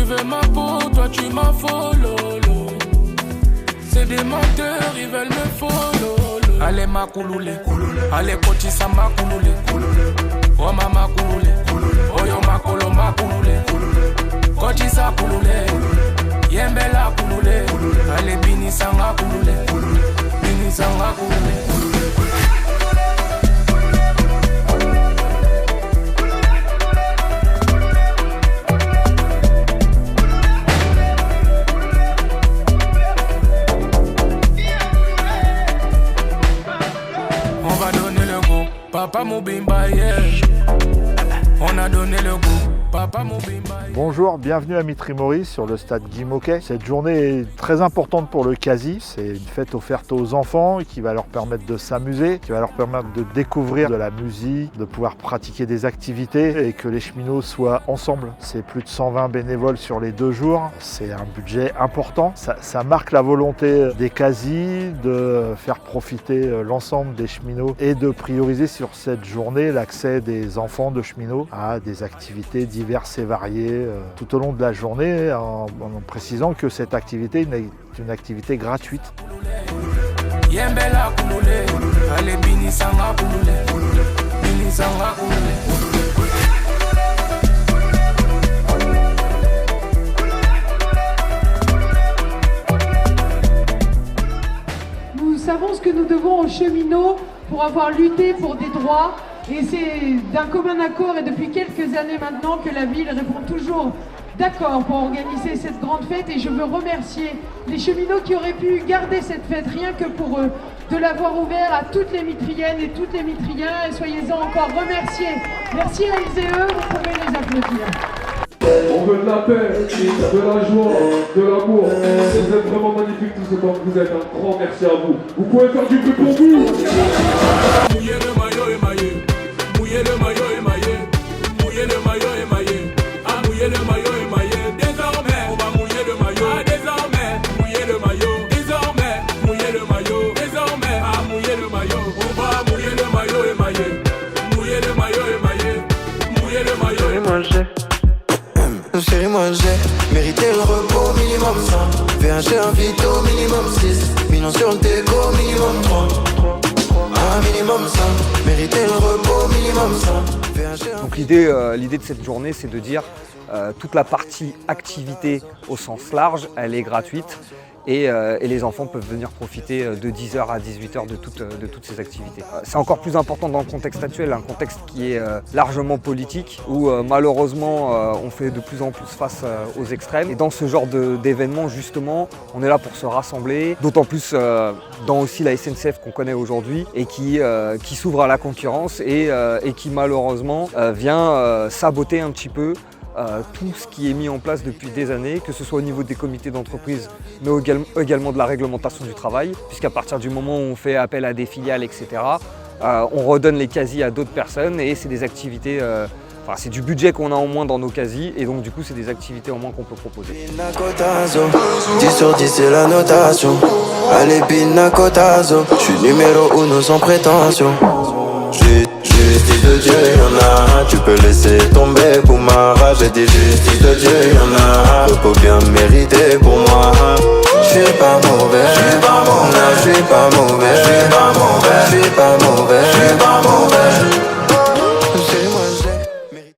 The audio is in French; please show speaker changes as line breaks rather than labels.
veux ma peau, toi tu m'as follow. C'est des menteurs, ils veulent me follow. Allez ma kouloulé, allez kotisa ma kouloulé. Oh mama kouloulé, oh yo ma kolo ma kouloulé. Kotisa kouloulé, yembela kouloulé. Allez bini sanga kouloulé, bini sanga kouloulé. Papa Moubimba, yeah. On a donné le goût. Papa Moubimba.
Bonjour, bienvenue à Mitry-Mory sur le stade Guy Môquet. Cette journée est très importante pour le CASI. C'est une fête offerte aux enfants qui va leur permettre de s'amuser, qui va leur permettre de découvrir de la musique, de pouvoir pratiquer des activités et que les cheminots soient ensemble. C'est plus de 120 bénévoles sur les 2 jours. C'est un budget important. Ça marque la volonté des CASI de faire profiter l'ensemble des cheminots et de prioriser sur cette journée l'accès des enfants de cheminots à des activités diverses et variées tout au long de la journée, en précisant que cette activité est une activité gratuite.
Nous savons ce que nous devons aux cheminots pour avoir lutté pour des droits. Et c'est d'un commun accord et depuis quelques années maintenant que la ville répond toujours d'accord pour organiser cette grande fête. Et je veux remercier les cheminots qui auraient pu garder cette fête rien que pour eux, de l'avoir ouvert à toutes les Mitriennes et toutes les Mitriens. Et soyez-en encore remerciés. Merci à ils et eux, vous pouvez les applaudir.
On veut de la paix, de la joie, de l'amour. Vous êtes vraiment magnifiques tous autant que vous êtes. Un grand merci à vous. Vous pouvez faire du bruit pour vous.
Mouiller le maillot émaillé. Mouiller le maillot émaillé. Mouiller le maillot émaillé. Ah, mouiller le maillot émaillé. Désormais, on va mouiller le maillot. Ah, désormais, mouiller le maillot. Désormais, mouiller le maillot. Désormais, ah, mouiller le maillot. On va mouiller le maillot émaillé. Mouiller le maillot émaillé. Mouiller le maillot émaillé.
Chérie, moi j'ai mérité le repos minimum 100. VHG invite au minimum 6. Millions sur le déco minimum 3. Minimum 100. Mérité le repos minimum 100.
Donc l'idée de cette journée, c'est de dire toute la partie activité au sens large, elle est gratuite. Et les enfants peuvent venir profiter de 10h à 18h de toutes ces activités. C'est encore plus important dans le contexte actuel, un contexte qui est largement politique, où malheureusement on fait de plus en plus face aux extrêmes. Et dans ce genre d'événements, justement, on est là pour se rassembler, d'autant plus dans aussi la SNCF qu'on connaît aujourd'hui et qui s'ouvre à la concurrence et qui malheureusement vient saboter un petit peu tout ce qui est mis en place depuis des années, que ce soit au niveau des comités d'entreprise, mais également de la réglementation du travail, puisqu'à partir du moment où on fait appel à des filiales, etc., on redonne les CASI à d'autres personnes et c'est des activités, c'est du budget qu'on a en moins dans nos CASI et donc du coup c'est des activités en moins qu'on peut proposer.
10 sur 10 c'est la notation. Allez Pinacotazo, je suis numéro 1 sans prétention. Justice de Dieu, y'en a, tu peux laisser tomber pour ma rage. J'ai dit justice de Dieu, y'en a, repos bien mérité pour moi. J'suis pas mauvais, j'suis pas mauvais, j'suis pas mauvais, j'suis pas mauvais, j'suis pas mauvais, j'suis pas mauvais.